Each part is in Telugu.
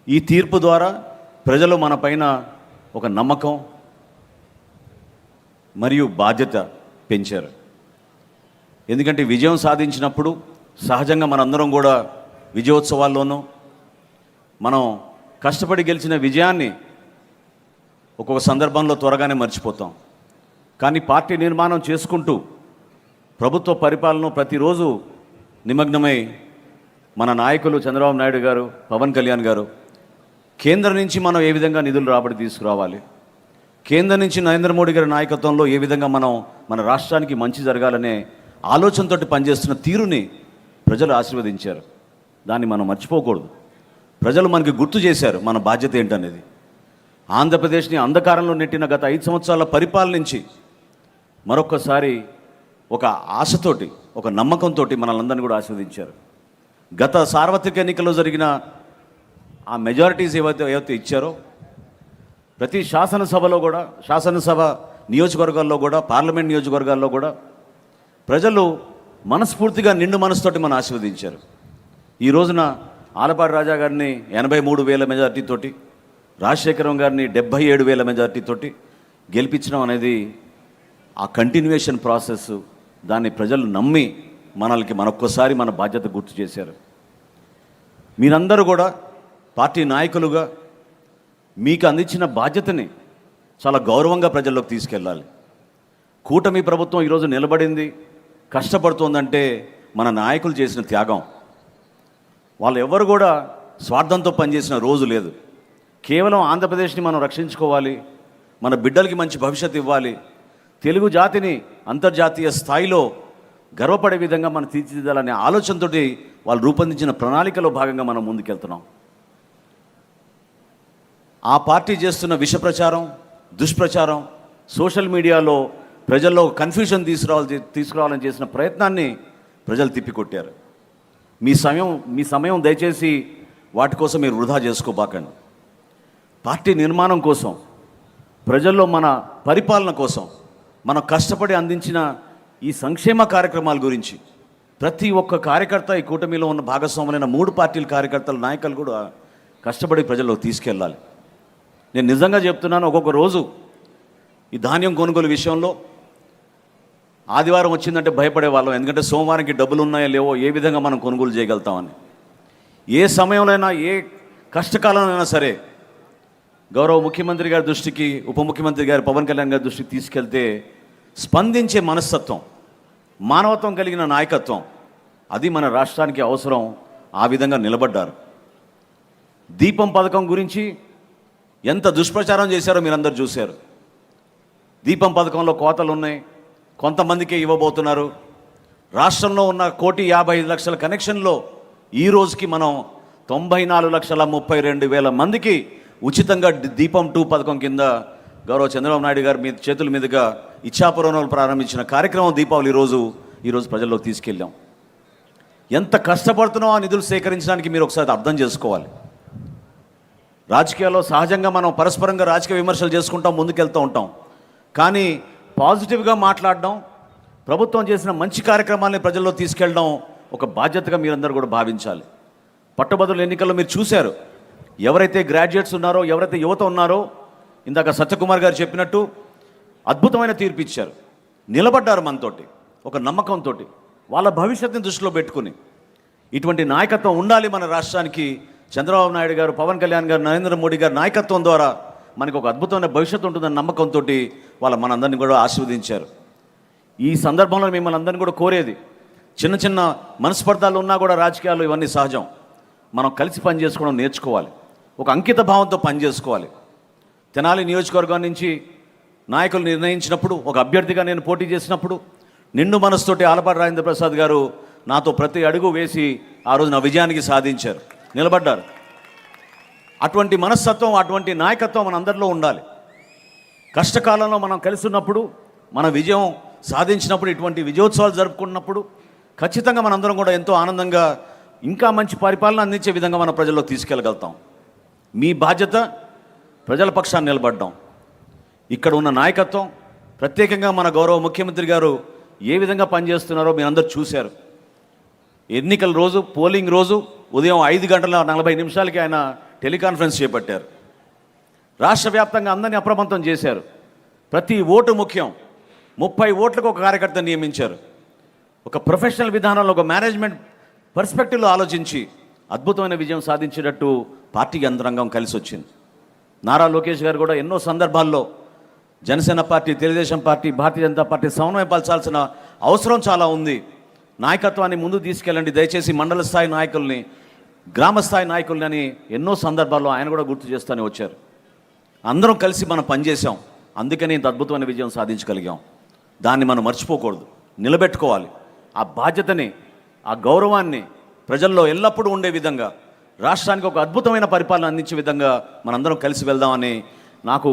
ఈ తీర్పు ద్వారా ప్రజలు మన పైన ఒక నమ్మకం మరియు బాధ్యత పెంచారు. ఎందుకంటే విజయం సాధించినప్పుడు సహజంగా మనందరం కూడా విజయోత్సవాల్లోనూ మనం కష్టపడి గెలిచిన విజయాన్ని ఒక్కొక్క సందర్భంలో త్వరగానే మర్చిపోతాం. కానీ పార్టీ నిర్మాణం చేసుకుంటూ ప్రభుత్వ పరిపాలన ప్రతిరోజు నిమగ్నమై మన నాయకులు చంద్రబాబు నాయుడు గారు, పవన్ కళ్యాణ్ గారు కేంద్రం నుంచి మనం ఏ విధంగా నిధులు రాబడి తీసుకురావాలి, కేంద్రం నుంచి నరేంద్ర మోడీ గారి నాయకత్వంలో ఏ విధంగా మనం మన రాష్ట్రానికి మంచి జరగాలనే ఆలోచనతోటి పనిచేస్తున్న తీరుని ప్రజలు ఆశీర్వదించారు. దాన్ని మనం మర్చిపోకూడదు. ప్రజలు మనకి గుర్తు చేశారు మన బాధ్యత ఏంటనేది. ఆంధ్రప్రదేశ్ని అంధకారంలో నెట్టిన గత 5 సంవత్సరాల పరిపాలన నుంచి మరొక్కసారి ఒక ఆశతోటి, ఒక నమ్మకంతో మనల్ని కూడా ఆశీర్వదించారు. గత సార్వత్రిక ఎన్నికల్లో జరిగిన ఆ మెజారిటీస్ ఏవైతే ఇచ్చారో ప్రతి శాసనసభలో కూడా, శాసనసభ నియోజకవర్గాల్లో కూడా, పార్లమెంట్ నియోజకవర్గాల్లో కూడా ప్రజలు మనస్ఫూర్తిగా నిండు మనసుతోటి మనం ఆశీర్వదించారు. ఈ రోజున ఆలపాటి రాజా గారిని 83,000 మెజార్టీతోటి, రాజశేఖరం గారిని 77,000 మెజార్టీతోటి గెలిపించడం అనేది ఆ కంటిన్యూయేషన్ ప్రాసెస్. దాన్ని ప్రజలు నమ్మి మనల్కి మరొక్కసారి మన బాధ్యత గుర్తు చేశారు. మీరందరూ కూడా పార్టీ నాయకులుగా మీకు అందించిన బాధ్యతని చాలా గౌరవంగా ప్రజల్లోకి తీసుకెళ్ళాలి. కూటమి ప్రభుత్వం ఈరోజు నిలబడింది, కష్టపడుతోందంటే మన నాయకులు చేసిన త్యాగం. వాళ్ళు ఎవరు కూడా స్వార్థంతో పనిచేసిన రోజు లేదు. కేవలం ఆంధ్రప్రదేశ్ని మనం రక్షించుకోవాలి, మన బిడ్డలకి మంచి భవిష్యత్తు ఇవ్వాలి, తెలుగు జాతిని అంతర్జాతీయ స్థాయిలో గర్వపడే విధంగా మనం తీర్చిదిద్దాలనే ఆలోచనతో వాళ్ళు రూపొందించిన ప్రణాళికలో భాగంగా మనం ముందుకెళ్తున్నాం. ఆ పార్టీ చేస్తున్న విష ప్రచారం, దుష్ప్రచారం, సోషల్ మీడియాలో ప్రజల్లో కన్ఫ్యూజన్ తీసుకురావాలని చేసిన ప్రయత్నాన్ని ప్రజలు తిప్పికొట్టారు. మీ సమయం దయచేసి వాటి కోసం మీరు వృధా చేసుకోబాకండి. పార్టీ నిర్మాణం కోసం, ప్రజల్లో మన పరిపాలన కోసం మనం కష్టపడి అందించిన ఈ సంక్షేమ కార్యక్రమాల గురించి ప్రతి ఒక్క కార్యకర్త, ఈ కూటమిలో ఉన్న భాగస్వాములైన 3 పార్టీల కార్యకర్తల నాయకులు కూడా కష్టపడి ప్రజల్లో తీసుకెళ్ళాలి. నేను నిజంగా చెప్తున్నాను, ఒక్కొక్క రోజు ఈ ధాన్యం కొనుగోలు విషయంలో ఆదివారం వచ్చిందంటే భయపడే వాళ్ళం. ఎందుకంటే సోమవారానికి డబ్బులు ఉన్నాయో లేవో, ఏ విధంగా మనం కొనుగోలు చేయగలుగుతామని. ఏ సమయంలోనైనా, ఏ కష్టకాలంలోనైనా సరే గౌరవ ముఖ్యమంత్రి గారి దృష్టికి, ఉప ముఖ్యమంత్రి గారు పవన్ కళ్యాణ్ గారి దృష్టికి తీసుకెళ్తే స్పందించే మనస్తత్వం, మానవత్వం కలిగిన నాయకత్వం, అది మన రాష్ట్రానికి అవసరం. ఆ విధంగా నిలబడ్డారు. దీపం పథకం గురించి ఎంత దుష్ప్రచారం చేశారో మీరందరూ చూశారు. దీపం పథకంలో కోతలు ఉన్నాయి, కొంతమందికే ఇవ్వబోతున్నారు. రాష్ట్రంలో ఉన్న 1,55,00,000 కనెక్షన్లో ఈ రోజుకి మనం 94,32,000 మందికి ఉచితంగా దీపం 2 పథకం కింద గౌరవ చంద్రబాబు నాయుడు గారి చేతుల మీదుగా ఇచ్చాపురంలో ప్రారంభించిన కార్యక్రమం దీపావళి ఈరోజు ప్రజల్లో తీసుకెళ్ళాం. ఎంత కష్టపడుతున్నామో ఆ నిధులు సేకరించడానికి మీరు ఒకసారి అర్థం చేసుకోవాలి. రాజకీయాల్లో సహజంగా మనం పరస్పరంగా రాజకీయ విమర్శలు చేసుకుంటాం, ముందుకెళ్తూ ఉంటాం. కానీ పాజిటివ్గా మాట్లాడడం, ప్రభుత్వం చేసిన మంచి కార్యక్రమాలని ప్రజల్లో తీసుకెళ్ళడం ఒక బాధ్యతగా మీరందరూ కూడా భావించాలి. పట్టభద్రుల ఎన్నికల్లో మీరు చూశారు, ఎవరైతే గ్రాడ్యుయేట్స్ ఉన్నారో, ఎవరైతే యువత ఉన్నారో, ఇందాక సత్యకుమార్ గారు చెప్పినట్టు అద్భుతమైన తీర్పు ఇచ్చారు. నిలబడ్డారు మనతోటి ఒక నమ్మకంతో, వాళ్ళ భవిష్యత్తుని దృష్టిలో పెట్టుకుని. ఇటువంటి నాయకత్వం ఉండాలి మన రాష్ట్రానికి. చంద్రబాబు నాయుడు గారు, పవన్ కళ్యాణ్ గారు, నరేంద్ర మోడీ గారి నాయకత్వం ద్వారా మనకు ఒక అద్భుతమైన భవిష్యత్తు ఉంటుందన్న నమ్మకంతో మనందరినీ కూడా ఆశీర్వదించారు. ఈ సందర్భంలో మిమ్మల్ని అందరినీ కూడా కోరేది, చిన్న చిన్న మనస్పర్ధాలు ఉన్నా కూడా రాజకీయాలు ఇవన్నీ సహజం. మనం కలిసి పనిచేసుకోవడం నేర్చుకోవాలి, ఒక అంకిత భావంతో పనిచేసుకోవాలి. తెనాలి నియోజకవర్గం నుంచి నాయకులు నిర్ణయించినప్పుడు, ఒక అభ్యర్థిగా నేను పోటీ చేసినప్పుడు నిండు మనసుతోటి ఆలపాటి రాజేంద్ర ప్రసాద్ గారు నాతో ప్రతి అడుగు వేసి ఆ రోజు నా విజయానికి సాధించారు, నిలబడ్డారు. అటువంటి మనస్తత్వం, అటువంటి నాయకత్వం మనందరిలో ఉండాలి. కష్టకాలంలో మనం కలిసి ఉన్నప్పుడు, మన విజయం సాధించినప్పుడు, ఇటువంటి విజయోత్సవాలు జరుపుకున్నప్పుడు ఖచ్చితంగా మనందరం కూడా ఎంతో ఆనందంగా ఇంకా మంచి పరిపాలన అందించే విధంగా మన ప్రజల్లో తీసుకెళ్ళగలుగుతాం. మీ బాధ్యత ప్రజల పక్షాన్ని నిలబడ్డాం. ఇక్కడ ఉన్న నాయకత్వం, ప్రత్యేకంగా మన గౌరవ ముఖ్యమంత్రి గారు ఏ విధంగా పనిచేస్తున్నారో మీరందరూ చూశారు. ఎన్నికల రోజు, పోలింగ్ రోజు ఉదయం 5 గంటల 40 నిమిషాలకి ఆయన టెలికాన్ఫరెన్స్ చేపట్టారు. రాష్ట్ర వ్యాప్తంగా అందరినీ అప్రమత్తం చేశారు. ప్రతి ఓటు ముఖ్యం. 30 ఓట్లకు ఒక కార్యకర్తను నియమించారు. ఒక ప్రొఫెషనల్ విధానంలో, ఒక మేనేజ్మెంట్ పర్స్పెక్టివ్లో ఆలోచించి అద్భుతమైన విజయం సాధించేటట్టు పార్టీ యంత్రాంగం కలిసి వచ్చింది. నారా లోకేష్ గారు కూడా ఎన్నో సందర్భాల్లో Janasena party, Telugu Desam party, Bharatiya Janata party సమన్వయపరచాల్సిన అవసరం చాలా ఉంది. నాయకత్వాన్ని ముందు తీసుకెళ్ళండి, దయచేసి మండల స్థాయి నాయకుల్ని, గ్రామ స్థాయి నాయకుల్ని అని ఎన్నో సందర్భాల్లో ఆయన కూడా గుర్తు చేస్తూనే వచ్చారు. అందరం కలిసి మనం పనిచేసాం. అందుకని ఇంత అద్భుతమైన విజయం సాధించగలిగాం. దాన్ని మనం మర్చిపోకూడదు, నిలబెట్టుకోవాలి. ఆ బాధ్యతని, ఆ గౌరవాన్ని ప్రజల్లో ఎల్లప్పుడూ ఉండే విధంగా, రాష్ట్రానికి ఒక అద్భుతమైన పరిపాలన అందించే విధంగా మనందరం కలిసి వెళ్దామని నాకు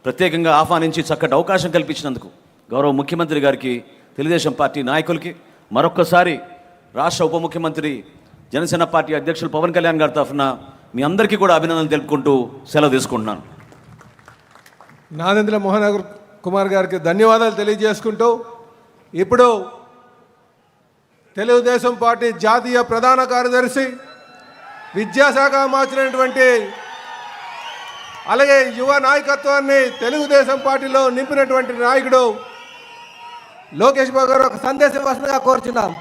ప్రత్యేకంగా ఆహ్వానించి చక్కటి అవకాశం కల్పించినందుకు గౌరవ ముఖ్యమంత్రి గారికి, తెలుగుదేశం పార్టీ నాయకులకి మరొక్కసారి రాష్ట్ర ఉప ముఖ్యమంత్రి, జనసేన పార్టీ అధ్యక్షులు పవన్ కళ్యాణ్ గారి తరఫున మీ అందరికీ కూడా అభినందనలు తెలుపుకుంటూ సెలవు తీసుకుంటున్నాను. నాదెండ్ల మోహన్ కుమార్ గారికి ధన్యవాదాలు తెలియజేసుకుంటూ, ఇప్పుడు తెలుగుదేశం పార్టీ జాతీయ ప్రధాన కార్యదర్శి, విద్యాశాఖ మార్చినటువంటి, అలాగే యువ నాయకత్వాన్ని తెలుగుదేశం పార్టీలో నింపినటువంటి నాయకుడు లోకేష్ బాబు గారు ఒక సందేశం వస్తుందిగా కోరుచున్నాం.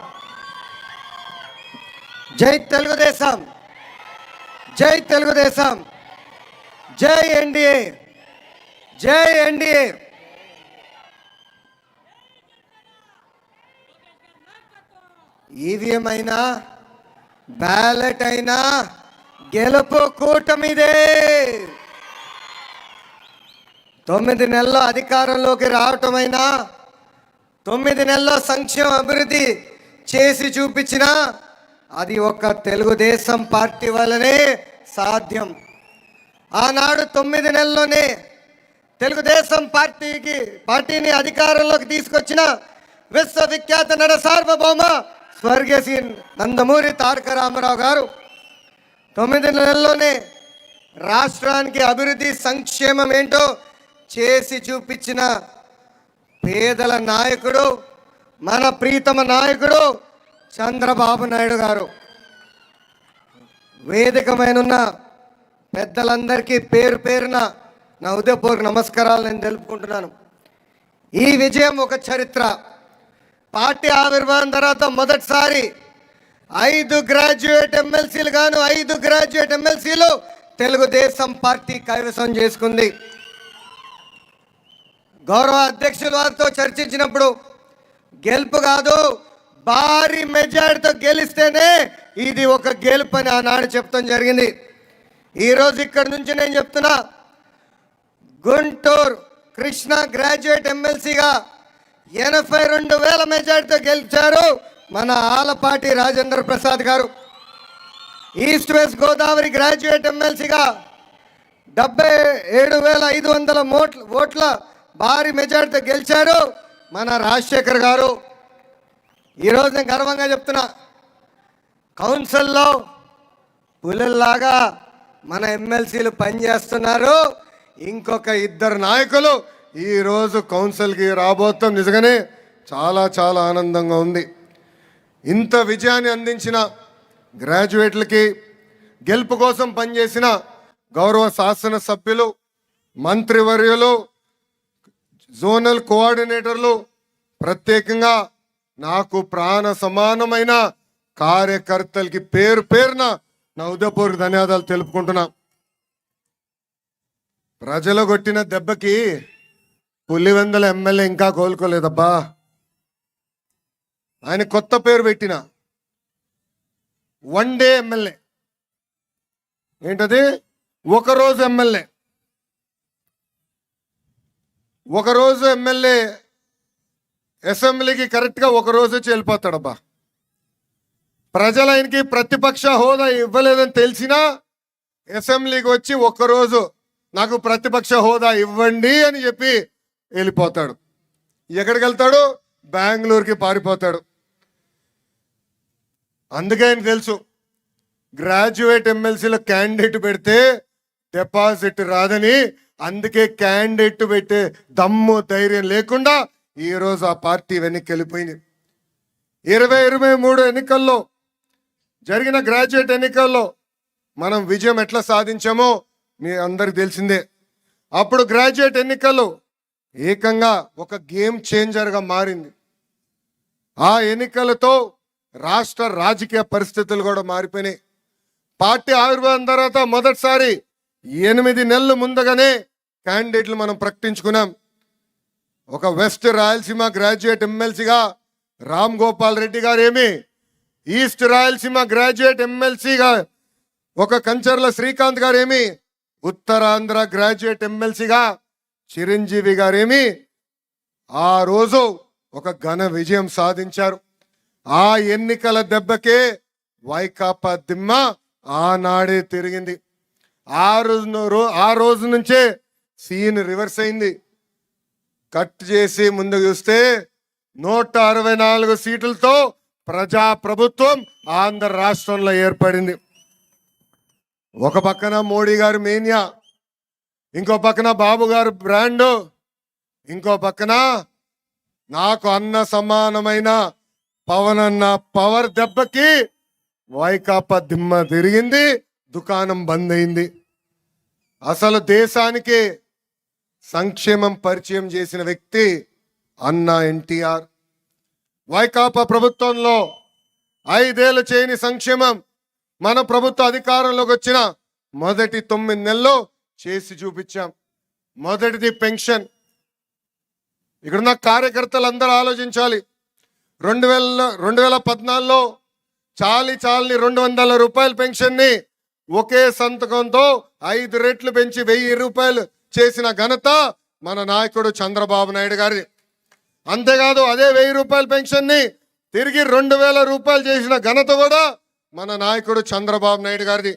జై తెలుగుదేశం, జై తెలుగుదేశం, జై ఎన్డీఏ, జై ఎన్డీఏ. ఈవీఎం అయినా బ్యాలెట్ అయినా గెలుపు కూటమిదే. 9 నెలల్లో అధికారంలోకి రావటమైనా, 9 నెలల్లో సంక్షేమ అభివృద్ధి చేసి చూపించిన అది ఒక తెలుగుదేశం పార్టీ వల్లనే సాధ్యం. ఆనాడు 9 నెలల్లోనే తెలుగుదేశం పార్టీని అధికారంలోకి తీసుకొచ్చిన విశ్వవిఖ్యాత నట సార్వభౌమ స్వర్గీయ శ్రీ నందమూరి తారక రామారావు గారు 9 నెలల్లోనే రాష్ట్రానికి అభివృద్ధి, సంక్షేమం ఏంటో చేసి చూపించిన పేదల నాయకుడు, మన ప్రీతమ నాయకుడు చంద్రబాబు నాయుడు గారు. వేదికమైనున్న పెద్దలందరికీ పేరు పేరున నా ఉదయపూర్వక నమస్కారాలు నేను తెలుపుకుంటున్నాను. ఈ విజయం ఒక చరిత్ర. పార్టీ ఆవిర్భావం తర్వాత మొదటిసారి 5 గ్రాడ్యుయేట్ ఎమ్మెల్సీలు గాను 5 గ్రాడ్యుయేట్ ఎమ్మెల్సీలు తెలుగుదేశం పార్టీ కైవసం చేసుకుంది. గౌరవ అధ్యక్షుల వారితో చర్చించినప్పుడు గెలుపు కాదు, భారీ మెజారిటీతో గెలిస్తేనే ఇది ఒక గెలుపు అని ఆనాడు చెప్తాం జరిగింది. ఈరోజు ఇక్కడి నుంచి నేను చెప్తున్నా, గుంటూరు కృష్ణ గ్రాడ్యుయేట్ ఎమ్మెల్సీగా 82,000 మెజారిటీతో గెలిచారు మన ఆలపాటి రాజేంద్ర ప్రసాద్ గారు. ఈస్ట్ వెస్ట్ గోదావరి గ్రాడ్యుయేట్ ఎమ్మెల్సీగా 77,500 ఓట్ల భారీ మెజారిటీతో గెలిచారు మన రాజశేఖర్ గారు. ఈరోజు నేను గర్వంగా చెప్తున్నా, కౌన్సిల్లో పులుల్లాగా మన ఎమ్మెల్సీలు పనిచేస్తున్నారు. ఇంకొక 2 నాయకులు ఈరోజు కౌన్సిల్కి రాబోతాం. నిజంగానే చాలా చాలా ఆనందంగా ఉంది. ఇంత విజయాన్ని అందించిన గ్రాడ్యుయేట్లకి, గెలుపు కోసం పనిచేసిన గౌరవ శాసనసభ్యులు, మంత్రివర్యులు, జోనల్ కోఆర్డినేటర్లు, ప్రత్యేకంగా నాకు ప్రాణ సమానమైన కార్యకర్తలకి పేరు పేరున నా ఉదయపూర్వక ధన్యవాదాలు తెలుపుకుంటున్నా. ప్రజలు కొట్టిన దెబ్బకి పులివెందుల ఎమ్మెల్యే ఇంకా కోలుకోలేదబ్బా. ఆయన కొత్త పేరు పెట్టిన వన్ డే ఎమ్మెల్యే. ఏంటది? ఒకరోజు ఎమ్మెల్యే. ఒకరోజు ఎమ్మెల్యే అసెంబ్లీకి కరెక్ట్గా ఒకరోజు వచ్చి వెళ్ళిపోతాడబ్బా. ప్రజలు ఆయనకి ప్రతిపక్ష హోదా ఇవ్వలేదని తెలిసినా అసెంబ్లీకి వచ్చి ఒక్కరోజు నాకు ప్రతిపక్ష హోదా ఇవ్వండి అని చెప్పి వెళ్ళిపోతాడు. ఎక్కడికి వెళ్తాడు? బెంగళూరుకి పారిపోతాడు. అందుకే ఆయన తెలుసు, గ్రాడ్యుయేట్ ఎమ్మెల్సీలో క్యాండిడేట్ పెడితే డిపాజిట్ రాదని. అందుకే క్యాండిడేట్ పెట్టే దమ్ము ధైర్యం లేకుండా ఈరోజు ఆ పార్టీ వెనక్కి వెళ్ళిపోయింది. 2023 ఎన్నికల్లో జరిగిన గ్రాడ్యుయేట్ ఎన్నికల్లో మనం విజయం ఎట్లా సాధించామో మీ అందరికి తెలిసిందే. అప్పుడు గ్రాడ్యుయేట్ ఎన్నికలు ఏకంగా ఒక గేమ్ చేంజర్గా మారింది. ఆ ఎన్నికలతో రాష్ట్ర రాజకీయ పరిస్థితులు కూడా మారిపోయినాయి. పార్టీ ఆవిర్భావం తర్వాత మొదటిసారి 8 నెలలు ముందుగానే క్యాండిడేట్లు మనం ప్రకటించుకున్నాం. ఒక వెస్ట్ రాయలసీమ గ్రాడ్యుయేట్ ఎమ్మెల్సీగా రామ్ గోపాల్ రెడ్డి గారు ఏమి, ఈస్ట్ రాయలసీమ గ్రాడ్యుయేట్ ఎమ్మెల్సీగా ఒక కంచర్ల శ్రీకాంత్ గారు ఏమి, ఉత్తరాంధ్ర గ్రాడ్యుయేట్ ఎమ్మెల్సీగా చిరంజీవి గారేమి ఆ రోజు ఒక ఘన విజయం సాధించారు. ఆ ఎన్నికల దెబ్బకే వైకాపా దిమ్మ ఆనాడే తిరిగింది. ఆ రోజు నుంచే సీన్ రివర్స్ అయింది. కట్ చేసి ముందుకు చూస్తే 164 సీట్లతో ప్రజా ప్రభుత్వం ఆంధ్ర రాష్ట్రంలో ఏర్పడింది. ఒక పక్కన మోడీ గారు మేనియా, ఇంకో పక్కన బాబు గారు బ్రాండ్, ఇంకో పక్కన నాకు అన్న సమానమైన పవన్ అన్న పవర్ దెబ్బకి వైకాపా దిమ్మ తిరిగింది, దుకాణం బంద్ అయింది. అసలు దేశానికి సంక్షేమం పరిచయం చేసిన వ్యక్తి అన్న ఎన్టీఆర్. వైకాపా ప్రభుత్వంలో 5 ఏళ్ళు చేయని సంక్షేమం మన ప్రభుత్వ అధికారంలోకి వచ్చిన మొదటి 9 నెలల్లో చేసి చూపించాం. మొదటిది పెన్షన్. ఇక్కడున్న కార్యకర్తలు అందరూ ఆలోచించాలి. 2014లో చాలని 200 రూపాయల పెన్షన్ని ఒకే సంతకంతో 5 రెట్లు పెంచి 1000 రూపాయలు చేసిన ఘనత మన నాయకుడు చంద్రబాబు నాయుడు గారి. అంతేకాదు అదే 1000 రూపాయల పెన్షన్ని తిరిగి 2000 రూపాయలు చేసిన ఘనత కూడా మన నాయకుడు చంద్రబాబు నాయుడు గారిది.